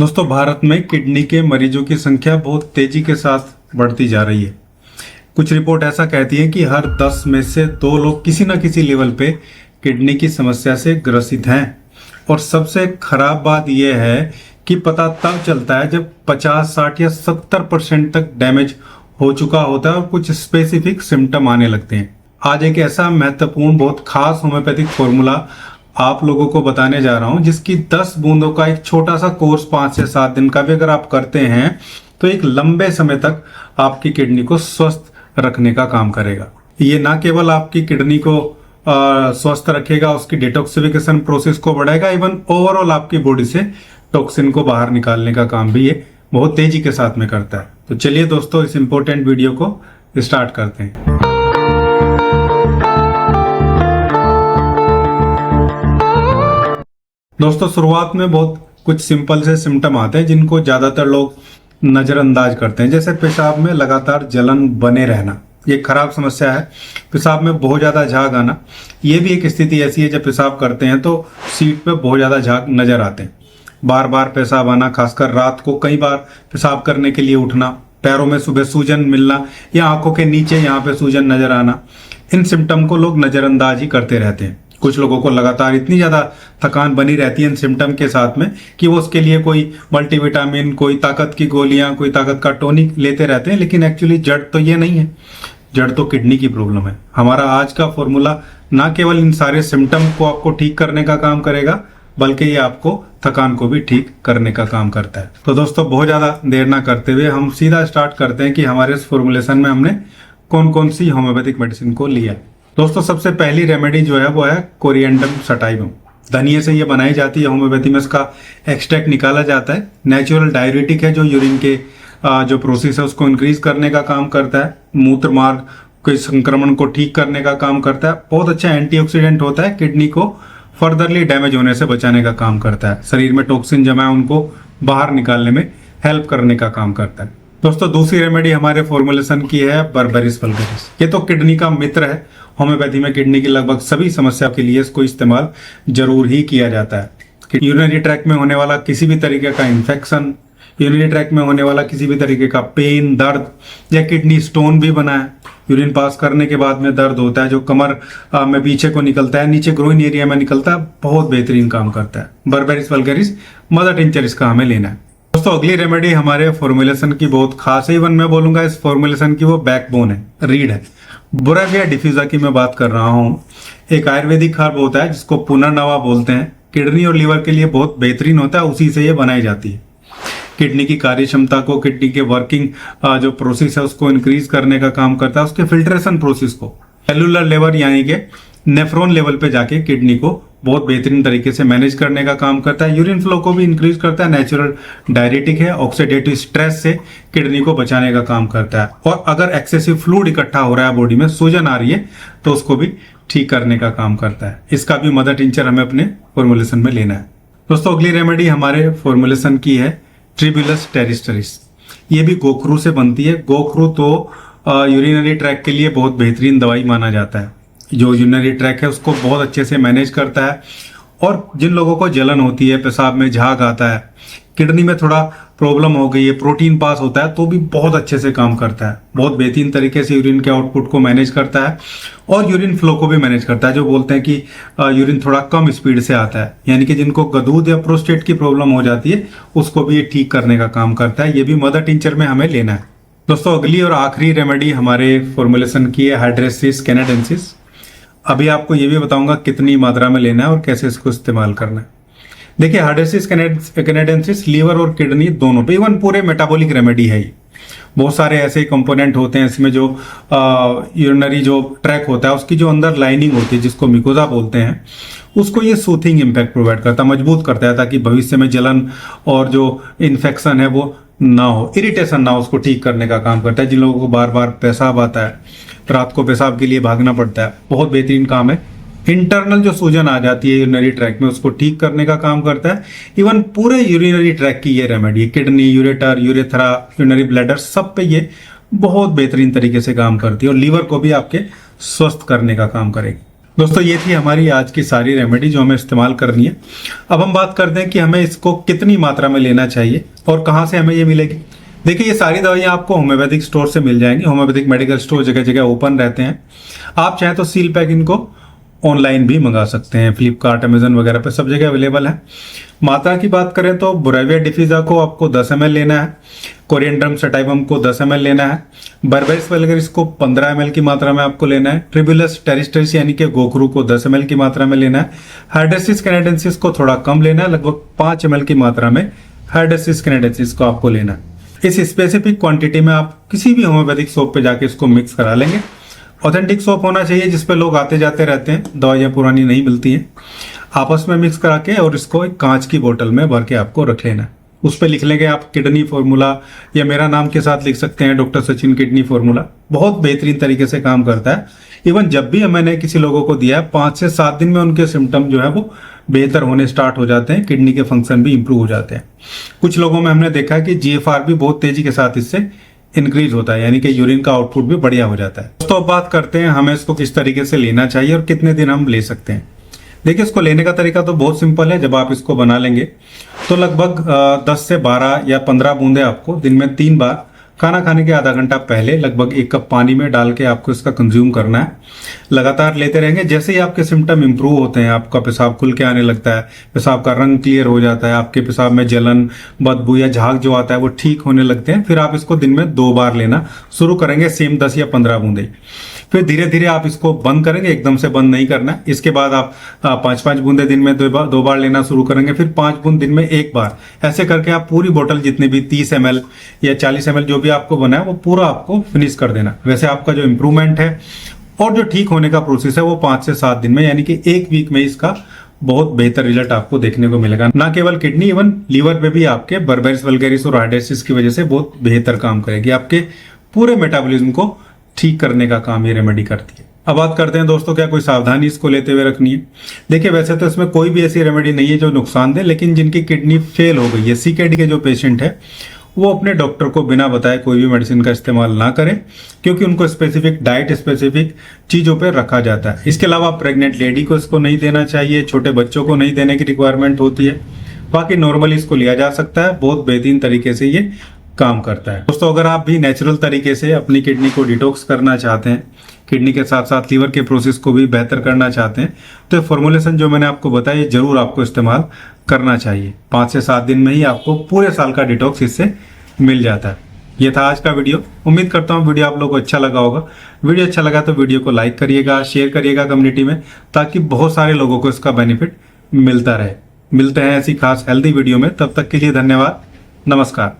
दोस्तों, भारत में किडनी के मरीजों की संख्या बहुत तेजी के साथ बढ़ती जा रही है। कुछ रिपोर्ट ऐसा कहती है कि हर 10 में से 2 लोग किसी न किसी लेवल पे किडनी की समस्या से ग्रसित हैं। और सबसे खराब बात यह है कि पता तब चलता है जब 50, 60 या 70% तक डैमेज हो चुका होता है और कुछ स्पेसिफिक सिम्टम आने लगते हैं। आज एक ऐसा महत्वपूर्ण, बहुत खास होम्योपैथिक फॉर्मूला आप लोगों को बताने जा रहा हूं, जिसकी 10 बूंदों का एक छोटा सा कोर्स 5 से 7 दिन का भी अगर आप करते हैं तो एक लंबे समय तक आपकी किडनी को स्वस्थ रखने का काम करेगा। ये ना केवल आपकी किडनी को स्वस्थ रखेगा, उसकी डिटॉक्सिफिकेशन प्रोसेस को बढ़ाएगा, इवन ओवरऑल आपकी बॉडी से टॉक्सिन को बाहर निकालने का काम भी ये बहुत तेजी के साथ में करता है। तो चलिए दोस्तों, इस इंपॉर्टेंट वीडियो को स्टार्ट करते हैं। दोस्तों, शुरुआत में बहुत कुछ सिंपल से सिम्टम आते हैं जिनको ज्यादातर लोग नजरअंदाज करते हैं, जैसे पेशाब में लगातार जलन बने रहना। ये खराब समस्या है। पेशाब में बहुत ज्यादा झाग आना, ये भी एक स्थिति ऐसी है जब पेशाब करते हैं तो सीट पे बहुत ज्यादा झाग नजर आते हैं। बार बार पेशाब आना, खासकर रात को कई बार पेशाब करने के लिए उठना, पैरों में सुबह सूजन मिलना या आंखों के नीचे यहाँ पे सूजन नजर आना, इन सिम्टम को लोग नजरअंदाज ही करते रहते हैं। कुछ लोगों को लगातार इतनी ज्यादा थकान बनी रहती है इन सिम्टम के साथ में कि वो उसके लिए कोई मल्टीविटामिन, कोई ताकत की गोलियां, कोई ताकत का टॉनिक लेते रहते हैं, लेकिन एक्चुअली जड़ तो ये नहीं है। जड़ तो किडनी की प्रॉब्लम है। हमारा आज का फॉर्मूला ना केवल इन सारे सिम्टम को आपको ठीक करने का काम करेगा, बल्कि ये आपको थकान को भी ठीक करने का काम करता है। तो दोस्तों, बहुत ज्यादा देर ना करते हुए हम सीधा स्टार्ट करते हैं कि हमारे इस फॉर्मुलेशन में हमने कौन कौन सी होम्योपैथिक मेडिसिन को लिया। दोस्तों, सबसे पहली रेमेडी जो है वो है कोरिएंडम सटाइवम। धनिये से ये बनाई जाती है। होम्योपैथी में इसका एक्सट्रैक्ट निकाला जाता है। नेचुरल डाययूरेटिक है जो यूरिन के जो प्रोसेस है उसको इंक्रीज करने का काम करता है। मूत्र मार्ग के संक्रमण को ठीक करने का काम करता है। बहुत अच्छा एंटीऑक्सीडेंट होता है। किडनी को फर्दरली डैमेज होने से बचाने का काम करता है। शरीर में टॉक्सिन जमा है उनको बाहर निकालने में हेल्प करने का काम करता है। दोस्तों, दूसरी रेमेडी हमारे फॉर्मुलेशन की है बर्बेरिस वल्गैरिस। ये तो किडनी का मित्र है। होम्योपैथी में किडनी की लगभग सभी समस्या के लिए इसको इस्तेमाल जरूर ही किया जाता है। यूरिनरी ट्रैक्ट में होने वाला किसी भी तरीके का इंफेक्शन, यूरिनरी ट्रैक्ट में होने वाला किसी भी तरीके का पेन, दर्द या किडनी स्टोन भी बना है, यूरिन पास करने के बाद में दर्द होता है जो कमर में पीछे को निकलता है, नीचे ग्रोइन एरिया में निकलता है, बहुत बेहतरीन काम करता है। बर्बेरिस वल्गैरिस मदर टिंचर इसका हमें लेना है। दोस्तों, अगली रेमेडी हमारे फॉर्मुलेशन की बहुत खास है। इवन मैं बोलूंगा इस फॉर्मुलेशन की वो बैकबोन है, रीढ़ है। बुराविया डिफ्यूजा की मैं बात कर रहा हूँ। एक आयुर्वेदिक हर्ब होता है जिसको पुनर्नवा बोलते हैं। किडनी और लीवर के लिए बहुत बेहतरीन होता है, उसी से ये बनाई जाती है। किडनी की कार्य क्षमता को, किडनी के वर्किंग जो प्रोसेस है उसको इंक्रीज करने का काम करता है। उसके फिल्ट्रेशन प्रोसेस को सेलुलर लेवल यानी कि नेफ्रॉन लेवल पे जाके किडनी को बहुत बेहतरीन तरीके से मैनेज करने का काम करता है। यूरिन फ्लो को भी इंक्रीज करता है। नेचुरल डायरेटिक है। ऑक्सीडेटिव स्ट्रेस से किडनी को बचाने का काम करता है। और अगर एक्सेसिव फ्लूइड इकट्ठा हो रहा है बॉडी में, सूजन आ रही है, तो उसको भी ठीक करने का काम करता है। इसका भी मदर टिंचर हमें अपने फॉर्मुलेशन में लेना है। दोस्तों, अगली रेमेडी हमारे फॉर्मुलेशन की है ट्रिब्यूलस टेरिस्टरिस। ये भी गोखरू से बनती है। गोखरू तो यूरिनरी ट्रैक के लिए बहुत बेहतरीन दवाई माना जाता है। जो यूरिनरी ट्रैक है उसको बहुत अच्छे से मैनेज करता है। और जिन लोगों को जलन होती है, पेशाब में झाग आता है, किडनी में थोड़ा प्रॉब्लम हो गई है, प्रोटीन पास होता है, तो भी बहुत अच्छे से काम करता है। बहुत बेहतरीन तरीके से यूरिन के आउटपुट को मैनेज करता है और यूरिन फ्लो को भी मैनेज करता है। जो बोलते हैं कि यूरिन थोड़ा कम स्पीड से आता है, यानी कि जिनको गदूद या प्रोस्टेट की प्रॉब्लम हो जाती है उसको भी ये ठीक करने का काम करता है। ये भी मदर टिंचर में हमें लेना है। दोस्तों, अगली और आखिरी रेमेडी हमारे फॉर्मुलेशन की है हाइड्रेसिस कैनेडेंसिस। अभी आपको ये भी बताऊंगा कितनी मात्रा में लेना है और कैसे इसको इस्तेमाल करना है। देखिए, हाइड्रेसिस कैनेडेंसिस लीवर और किडनी दोनों पे, इवन पूरे मेटाबॉलिक रेमेडी है ये। बहुत सारे ऐसे कंपोनेंट होते हैं इसमें जो यूरिनरी जो ट्रैक होता है उसकी जो अंदर लाइनिंग होती है जिसको मिकोजा बोलते हैं, उसको ये सूथिंग इम्पैक्ट प्रोवाइड करता है, मजबूत करता है, ताकि भविष्य में जलन और जो इन्फेक्शन है वो ना हो, इरिटेशन ना हो, उसको ठीक करने का काम करता है। जिन लोगों को बार बार पेशाब आता है, रात को पेशाब के लिए भागना पड़ता है, बहुत बेहतरीन काम है। इंटरनल जो सूजन आ जाती है यूरिनरी ट्रैक में उसको ठीक करने का काम करता है। इवन पूरे यूरिनरी ट्रैक की ये remedy, kidney, ureter, urethra, urinary bladder, सब पे ये बहुत बेहतरीन तरीके से काम करती है और लीवर को भी आपके स्वस्थ करने का काम करेगी। दोस्तों ये थी हमारी आज की सारी रेमेडी जो हमें इस्तेमाल करनी है। अब हम बात करते हैं कि हमें इसको कितनी मात्रा में लेना चाहिए और कहाँ से हमें ये मिलेगी। देखिए ये सारी दवाइयाँ आपको होम्योपैथिक स्टोर से मिल जाएंगी। होम्योपैथिक मेडिकल स्टोर जगह जगह ओपन रहते हैं। आप चाहें तो सील पैक इनको ऑनलाइन भी मंगा सकते हैं, फ्लिपकार्ट, अमेजन वगैरह पे सब जगह अवेलेबल है। मात्रा की बात करें तो बुराविया डिफिजा को आपको 10 ml लेना है, कोरिएंडरम सटाइवम को 10 ml लेना है, बर्बेरिस वल्गैरिस को 15 ml की मात्रा में आपको लेना है, ट्रिबुलस टेरिस्टेरिस यानी कि गोखरू को 10 ml की मात्रा में लेना है, हाइड्रेसिस कैनेडेंसिस को थोड़ा कम लेना है, लगभग 5 ml की मात्रा में हाइड्रेसिस कैनेडेंसिस को आपको लेना है। इस स्पेसिफिक क्वांटिटी में आप किसी भी होम्योपैथिक शॉप पे जाके इसको मिक्स करा लेंगे। ऑथेंटिक शॉप होना चाहिए जिसपे लोग आते जाते रहते हैं, दवाइयाँ पुरानी नहीं मिलती हैं। आपस में मिक्स करा के और इसको एक कांच की बोतल में भर के आपको रख लेना है। उस पर लिख लेंगे आप किडनी फॉर्मूला, या मेरा नाम के साथ लिख सकते हैं डॉक्टर सचिन किडनी फॉर्मूला। बहुत बेहतरीन तरीके से काम करता है। इवन जब भी मैंने किसी लोगों को दिया है 5 से 7 दिन में उनके सिम्टम जो है वो बेहतर होने स्टार्ट हो जाते हैं, किडनी के फंक्शन भी इंप्रूव हो जाते हैं। कुछ लोगों में हमने देखा है कि GFR भी बहुत तेजी के साथ इससे इंक्रीज होता है, यानी कि यूरिन का आउटपुट भी बढ़िया हो जाता है। दोस्तों अब बात करते हैं हमें इसको किस तरीके से लेना चाहिए और कितने दिन हम ले सकते हैं। देखिए इसको लेने का तरीका तो बहुत सिंपल है। जब आप इसको बना लेंगे तो लगभग 10 से 12 या 15 बूंदे आपको दिन में 3 बार खाना खाने के आधा घंटा पहले लगभग 1 कप पानी में डाल के आपको इसका कंज्यूम करना है। लगातार लेते रहेंगे। जैसे ही आपके सिम्टम इंप्रूव होते हैं, आपका पेशाब खुल के आने लगता है, पेशाब का रंग क्लियर हो जाता है, आपके पेशाब में जलन, बदबू या झाग जो आता है वो ठीक होने लगते हैं, फिर आप इसको दिन में 2 बार लेना शुरू करेंगे, सेम 10 या 15 बूंदे। फिर धीरे धीरे आप इसको बंद करेंगे, एकदम से बंद नहीं करना है। इसके बाद आप 5-5 बूंदे दिन में 2 बार लेना शुरू करेंगे, फिर 5 बूंद दिन में 1 बार। ऐसे करके आप पूरी बोतल जितने भी 30 ml या 40 ml जो भी आपको बना है वो पूरा आपको फिनिश कर देना। वैसे आपका जो इम्प्रूवमेंट है और जो ठीक होने का प्रोसेस है वो 5 से 7 दिन में, यानी कि 1 वीक में इसका बहुत बेहतर रिजल्ट आपको देखने को मिलेगा। ना केवल किडनी, इवन लीवर पे भी आपके बर्बेरिस वल्गैरिस और हाइड्रेसिस की वजह से बहुत बेहतर काम करेगी। आपके पूरे मेटाबॉलिज्म को ठीक करने का काम ये रेमेडी करती है। अब बात करते हैं दोस्तों, क्या कोई सावधानी इसको लेते हुए रखनी है। देखिए वैसे तो इसमें कोई भी ऐसी रेमेडी नहीं है जो नुकसान दे, लेकिन जिनकी किडनी फेल हो गई है, CKD के जो पेशेंट है, वो अपने डॉक्टर को बिना बताए कोई भी मेडिसिन का इस्तेमाल ना करें, क्योंकि उनको स्पेसिफिक डाइट, स्पेसिफिक चीजों पर रखा जाता है। इसके अलावा प्रेग्नेंट लेडी को इसको नहीं देना चाहिए, छोटे बच्चों को नहीं देने की रिक्वायरमेंट होती है। बाकी नॉर्मली इसको लिया जा सकता है, बहुत बेहतरीन तरीके से ये काम करता है। दोस्तों अगर आप भी नेचुरल तरीके से अपनी किडनी को डिटॉक्स करना चाहते हैं, किडनी के साथ साथ लीवर के प्रोसेस को भी बेहतर करना चाहते हैं, तो ये फॉर्मुलेशन जो मैंने आपको बताया जरूर आपको इस्तेमाल करना चाहिए। 5 से 7 दिन में ही आपको पूरे साल का डिटॉक्स इससे मिल जाता है। ये था आज का वीडियो। उम्मीद करता हूँ वीडियो आप लोगों को अच्छा लगा होगा। वीडियो अच्छा लगा तो वीडियो को लाइक करिएगा, शेयर करिएगा कम्युनिटी में, ताकि बहुत सारे लोगों को इसका बेनिफिट मिलता रहे। मिलते हैं ऐसी खास हेल्दी वीडियो में, तब तक के लिए धन्यवाद, नमस्कार।